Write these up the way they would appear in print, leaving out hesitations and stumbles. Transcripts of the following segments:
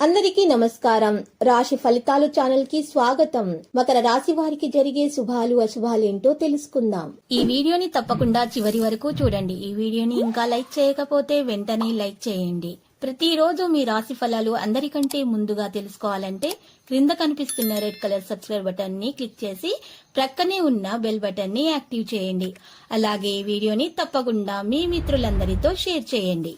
అందరికీ నమస్కారం. రాశి ఫలితాలు ఛానల్ కి స్వాగతం. మకర రాశి వారికి జరిగే శుభాలు అశుభాలు ఏంటో తెలుసుకుందాం. ఈ వీడియోని తప్పకుండా చివరి వరకు చూడండి. ఈ వీడియోని ఇంకా లైక్ చేయకపోతే వెంటనే లైక్ చేయండి. ప్రతిరోజు మీ రాశి ఫలాలు అందరికంటే ముందుగా తెలుసుకోవాలంటే క్రింద కనిపిస్తున్న రెడ్ కలర్ సబ్స్క్రైబ్ బటన్ ని క్లిక్ చేసి ప్రక్కనే ఉన్న బెల్ బటన్ ని యాక్టివ్ చేయండి. అలాగే ఈ వీడియోని తప్పకుండా మీ మిత్రులందరితో షేర్ చేయండి.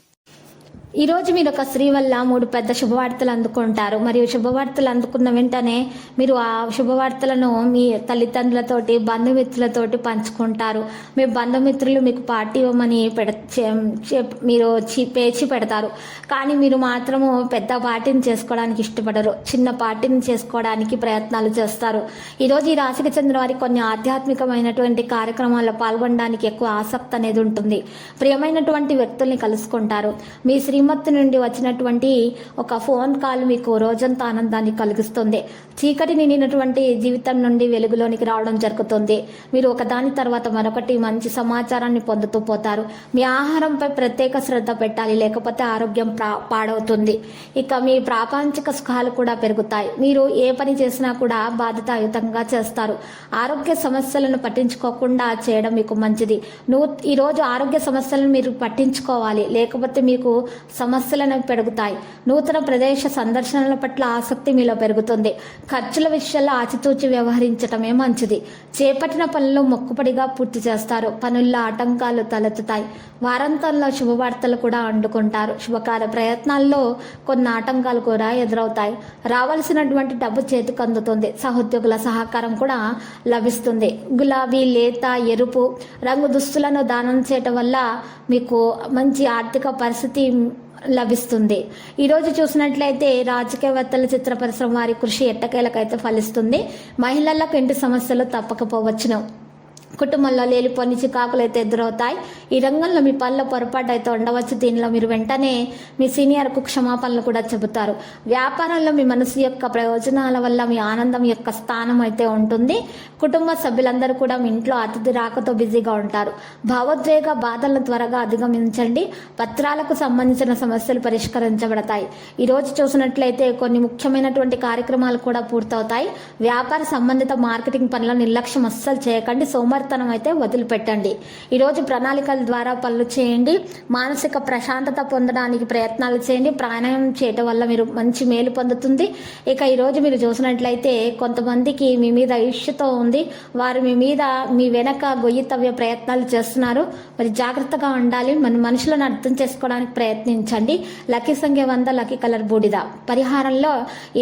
ఈ రోజు మీరు ఒక స్త్రీ వల్ల 3 పెద్ద శుభవార్తలు అందుకుంటారు. మరియు శుభవార్తలు అందుకున్న వెంటనే మీరు ఆ శుభవార్తలను మీ తల్లిదండ్రులతోటి బంధుమిత్రులతోటి పంచుకుంటారు. మీ బంధుమిత్రులు మీకు పార్టీ ఇవ్వమని మీరు పేచి పెడతారు. కానీ మీరు మాత్రము పెద్ద పార్టీని చేసుకోవడానికి ఇష్టపడరు. చిన్న పార్టీని చేసుకోవడానికి ప్రయత్నాలు చేస్తారు. ఈరోజు ఈ రాశికి చెందిన వారికి కొన్ని ఆధ్యాత్మికమైనటువంటి కార్యక్రమాల్లో పాల్గొనడానికి ఎక్కువ ఆసక్తి అనేది ఉంటుంది. ప్రియమైనటువంటి వ్యక్తుల్ని కలుసుకుంటారు. మీ శ్రీమతి నుండి వచ్చినటువంటి ఒక ఫోన్ కాల్ మీకు రోజంతా ఆనందాన్ని కలిగిస్తుంది. చీకటి నిండినటువంటి జీవితం నుండి వెలుగులోనికి రావడం జరుగుతుంది. మీరు ఒకదాని తర్వాత మరొకటి మంచి సమాచారాన్ని పొందుతూ పోతారు. మీ ఆహారంపై ప్రత్యేక శ్రద్ధ పెట్టాలి, లేకపోతే ఆరోగ్యం పాడవుతుంది. ఇక మీ ప్రాపంచిక సుఖాలు కూడా పెరుగుతాయి. మీరు ఏ పని చేసినా కూడా బాధ్యతాయుతంగా చేస్తారు. ఆరోగ్య సమస్యలను పట్టించుకోకుండా చేయడం మీకు మంచిది. ఈరోజు ఆరోగ్య సమస్యలను మీరు పట్టించుకోవాలి, లేకపోతే మీకు సమస్యలను పెరుగుతాయి. నూతన ప్రదేశ సందర్శనల పట్ల ఆసక్తి మీలో పెరుగుతుంది. ఖర్చుల విషయాల్లో ఆచితూచి వ్యవహరించటమే మంచిది. చేపట్టిన పనులు మొక్కుపడిగా పూర్తి చేస్తారు. పనుల్లో ఆటంకాలు తలెత్తుతాయి. వారాంతంలో శుభవార్తలు కూడా అందుకుంటారు. శుభకార్య ప్రయత్నాల్లో కొన్ని ఆటంకాలు కూడా ఎదురవుతాయి. రావాల్సినటువంటి డబ్బు చేతికి అందుతుంది. సహోద్యోగుల సహకారం కూడా లభిస్తుంది. గులాబీ, లేత, ఎరుపు రంగు దుస్తులను దానం చేయటం వల్ల మీకు మంచి ఆర్థిక పరిస్థితి లభిస్తుంది. ఈరోజు చూసినట్లయితే రాజకీయవేత్తల, చిత్ర పరిశ్రమ వారి కృషి ఎట్టకేలకైతే ఫలిస్తుంది. మహిళలకు ఇంటి సమస్యలు తప్పకపోవచ్చును. కుటుంబంలో లేనిపోని చికాకులు అయితే ఎదురవుతాయి. ఈ రంగంలో మీ పనుల పొరపాటు అయితే ఉండవచ్చు. దీనిలో మీరు వెంటనే మీ సీనియర్కు క్షమాపణలు కూడా చెబుతారు. వ్యాపారంలో మీ మనసు యొక్క ప్రయోజనాల వల్ల మీ ఆనందం యొక్క స్థానం అయితే ఉంటుంది. కుటుంబ సభ్యులందరూ కూడా మీ ఇంట్లో అతిథి రాకతో బిజీగా ఉంటారు. భావోద్వేగ బాధలను త్వరగా అధిగమించండి. పత్రాలకు సంబంధించిన సమస్యలు పరిష్కరించబడతాయి. ఈరోజు చూసినట్లయితే కొన్ని ముఖ్యమైనటువంటి కార్యక్రమాలు కూడా పూర్తవుతాయి. వ్యాపార సంబంధిత మార్కెటింగ్ పనుల నిర్లక్ష్యం అస్సలు చేయకండి. సోమవారం అయితే వదిలిపెట్టండి. ఈరోజు ప్రణాళికల ద్వారా పనులు చేయండి. మానసిక ప్రశాంతత పొందడానికి ప్రయత్నాలు చేయండి. ప్రాణాయామం చేయటం వల్ల మీరు మంచి మేలు పొందుతుంది. ఇక ఈరోజు మీరు చూసినట్లయితే కొంతమందికి మీ మీద ఈర్ష్యతో ఉంది. వారు మీ వెనక గొయ్యి తవ్వే ప్రయత్నాలు చేస్తున్నారు. మరి జాగ్రత్తగా ఉండాలి. మన మనుషులను అర్థం చేసుకోవడానికి ప్రయత్నించండి. లక్కీ సంఖ్య 100, లక్కీ కలర్ బూడిద. పరిహారంలో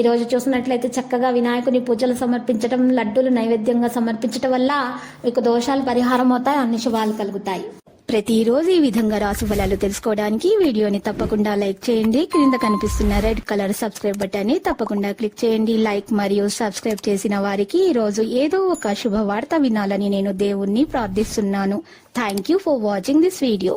ఈరోజు చూసినట్లయితే చక్కగా వినాయకుని పూజలు సమర్పించడం, లడ్డూలు నైవేద్యంగా సమర్పించడం వల్ల మీకు దోషాలు పరిహారం అవుతాయి. అన్ని శుభాలు కలుగుతాయి. ప్రతిరోజు ఈ విధంగా రాశి ఫలాలు తెలుసుకోవడానికి వీడియోని తప్పకుండా లైక్ చేయండి. క్రింద కనిపిస్తున్న రెడ్ కలర్ సబ్స్క్రైబ్ బటన్ ని తప్పకుండా క్లిక్ చేయండి. లైక్ మరియు సబ్స్క్రైబ్ చేసిన వారికి ఈ రోజు ఏదో ఒక శుభవార్త వినాలని నేను దేవుణ్ణి ప్రార్థిస్తున్నాను. Thank you for watching this video.